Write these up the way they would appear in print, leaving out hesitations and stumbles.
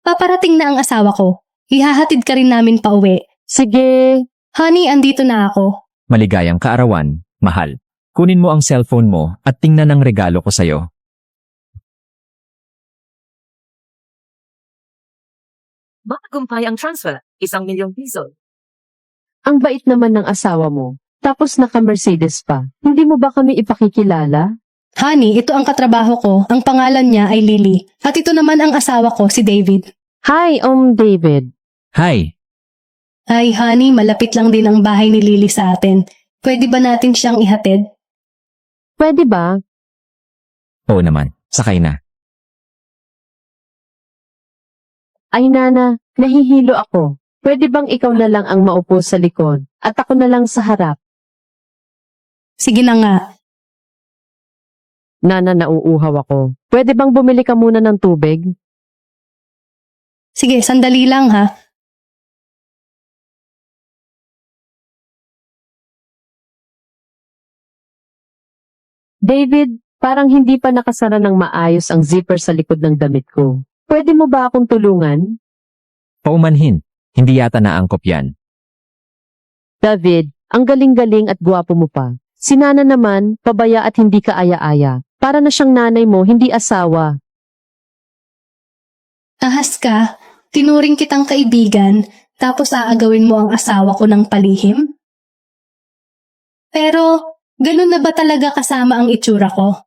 Paparating na ang asawa ko. Ihahatid ka rin namin pauwi. Sige. Honey, andito na ako. Maligayang kaarawan, mahal. Kunin mo ang cellphone mo at tingnan ang regalo ko sa'yo. Matagumpay ang transfer, 1,000,000 piso. Ang bait naman ng asawa mo. Tapos naka-Mercedes pa. Hindi mo ba kami ipakikilala? Honey, ito ang katrabaho ko. Ang pangalan niya ay Lily. At ito naman ang asawa ko, si David. Hi, David. Hi! Ay, honey, malapit lang din ang bahay ni Lily sa atin. Pwede ba natin siyang ihatid? Pwede ba? Oo naman, sakay na. Ay nana, nahihilo ako. Pwede bang ikaw na lang ang maupo sa likod at ako na lang sa harap? Sige na nga. Nana, nauuhaw ako. Pwede bang bumili ka muna ng tubig? Sige, sandali lang ha. David, parang hindi pa nakasara ng maayos ang zipper sa likod ng damit ko. Pwede mo ba akong tulungan? Paumanhin, hindi yata naangkop yan. David, ang galing-galing at gwapo mo pa. Si Nana naman, pabaya at hindi ka aya-aya. Para na siyang nanay mo, hindi asawa. Ahas ka, tinuring kitang kaibigan, tapos aagawin mo ang asawa ko ng palihim? Pero, ganun na ba talaga kasama ang itsura ko?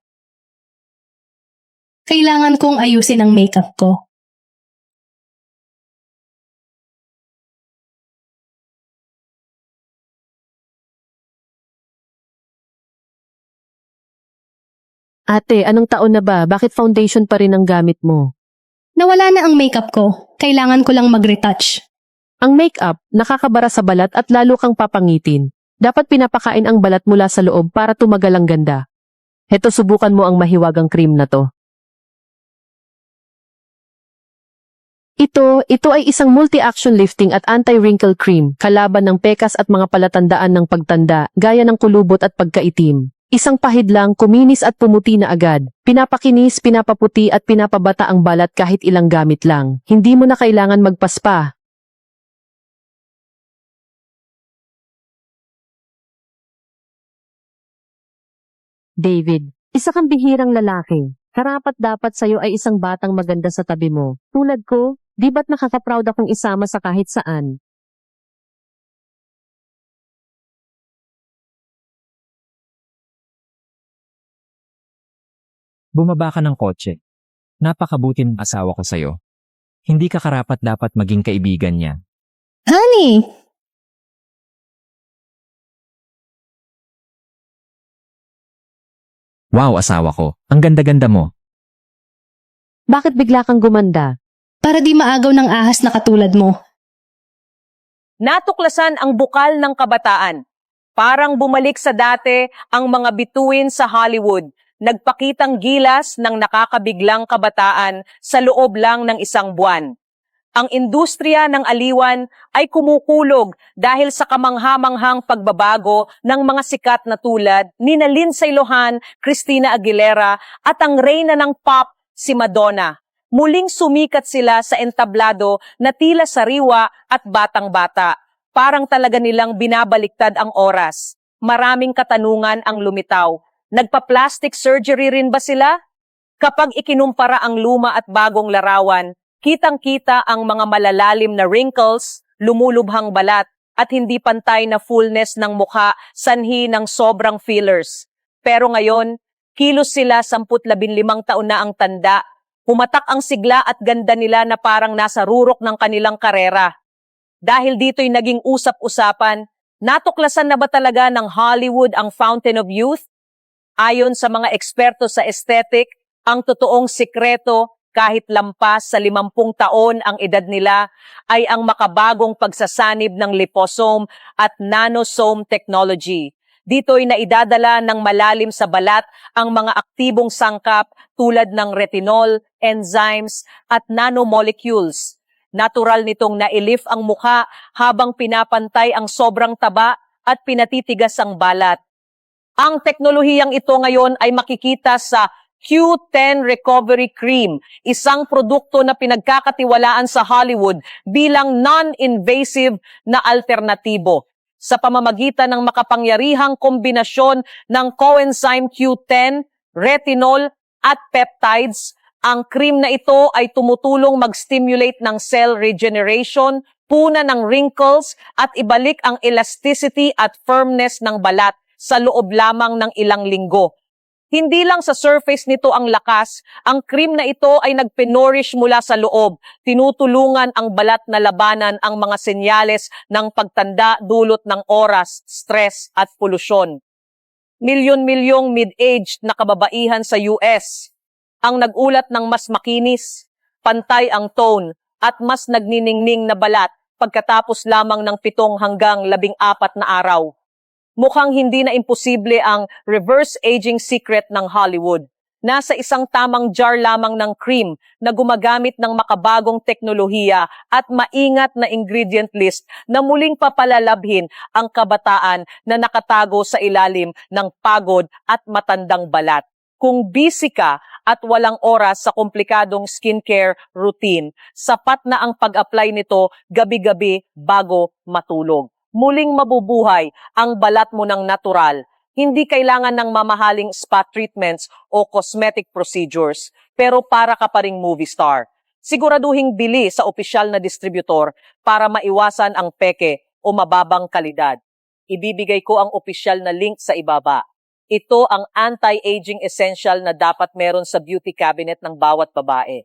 Kailangan kong ayusin ang makeup ko. Ate, anong taon na ba? Bakit foundation pa rin ang gamit mo? Nawala na ang makeup ko. Kailangan ko lang mag-retouch. Ang makeup, nakakabara sa balat at lalo kang papangitin. Dapat pinapakain ang balat mula sa loob para tumagal ang ganda. Heto, subukan mo ang mahiwagang cream na to. Ito ay isang multi-action lifting at anti-wrinkle cream, kalaban ng pekas at mga palatandaan ng pagtanda, gaya ng kulubot at pagkaitim. Isang pahid lang, kuminis at pumuti na agad. Pinapakinis, pinapaputi at pinapabata ang balat kahit ilang gamit lang. Hindi mo na kailangan magpaspa. David, isa kang bihirang lalaki. Karapat dapat sa'yo ay isang batang maganda sa tabi mo. Tulad ko, di ba't nakaka-proud akong isama sa kahit saan? Bumaba ka ng kotse. Napakabuti ng asawa ko sa'yo. Hindi ka karapat dapat maging kaibigan niya. Honey! Wow, asawa ko. Ang ganda-ganda mo. Bakit bigla kang gumanda? Para di maagaw ng ahas na katulad mo. Natuklasan ang bukal ng kabataan. Parang bumalik sa dati ang mga bituin sa Hollywood. Nagpakitang gilas ng nakakabiglang kabataan sa loob lang ng 1 buwan. Ang industriya ng aliwan ay kumukulog dahil sa kamangha-manghang pagbabago ng mga sikat na tulad ni Lindsay Lohan, Christina Aguilera at ang reyna ng pop, si Madonna. Muling sumikat sila sa entablado na tila sariwa at batang-bata. Parang talaga nilang binabaliktad ang oras. Maraming katanungan ang lumitaw. Nagpa-plastic surgery rin ba sila? Kapag ikinumpara ang luma at bagong larawan, kitang-kita ang mga malalalim na wrinkles, lumulubhang balat, at hindi pantay na fullness ng mukha sanhi ng sobrang fillers. Pero ngayon, kilos sila 15 taon na ang tanda. Humatak ang sigla at ganda nila na parang nasa rurok ng kanilang karera. Dahil dito'y naging usap-usapan, natuklasan na ba talaga ng Hollywood ang Fountain of Youth? Ayon sa mga eksperto sa aesthetic, ang totoong sikreto kahit lampas sa 50 taon ang edad nila ay ang makabagong pagsasanib ng liposome at nanosome technology. Dito'y naidadala ng malalim sa balat ang mga aktibong sangkap tulad ng retinol, enzymes at nanomolecules. Natural nitong nailif ang mukha habang pinapantay ang sobrang taba at pinatitigas ang balat. Ang teknolohiyang ito ngayon ay makikita sa Q10 Recovery Cream, isang produkto na pinagkakatiwalaan sa Hollywood bilang non-invasive na alternatibo. Sa pamamagitan ng makapangyarihang kombinasyon ng coenzyme Q10, retinol at peptides, ang cream na ito ay tumutulong mag-stimulate ng cell regeneration, puna ng wrinkles at ibalik ang elasticity at firmness ng balat sa loob lamang ng ilang linggo. Hindi lang sa surface nito ang lakas, ang cream na ito ay nagpe-nourish mula sa loob. Tinutulungan ang balat na labanan ang mga senyales ng pagtanda dulot ng oras, stress at polusyon. Milyon-milyong mid-aged na kababaihan sa US ang nagulat ng mas makinis, pantay ang tone at mas nagniningning na balat pagkatapos lamang ng 7 hanggang 14 na araw. Mukhang hindi na imposible ang reverse aging secret ng Hollywood. Nasa isang tamang jar lamang ng cream na gumagamit ng makabagong teknolohiya at maingat na ingredient list na muling papalalabhin ang kabataan na nakatago sa ilalim ng pagod at matandang balat. Kung busy ka at walang oras sa komplikadong skincare routine, sapat na ang pag-apply nito gabi-gabi bago matulog. Muling mabubuhay ang balat mo ng natural. Hindi kailangan ng mamahaling spa treatments o cosmetic procedures, pero para ka pa ring movie star. Siguraduhing bili sa opisyal na distributor para maiwasan ang peke o mababang kalidad. Ibibigay ko ang opisyal na link sa ibaba. Ito ang anti-aging essential na dapat meron sa beauty cabinet ng bawat babae.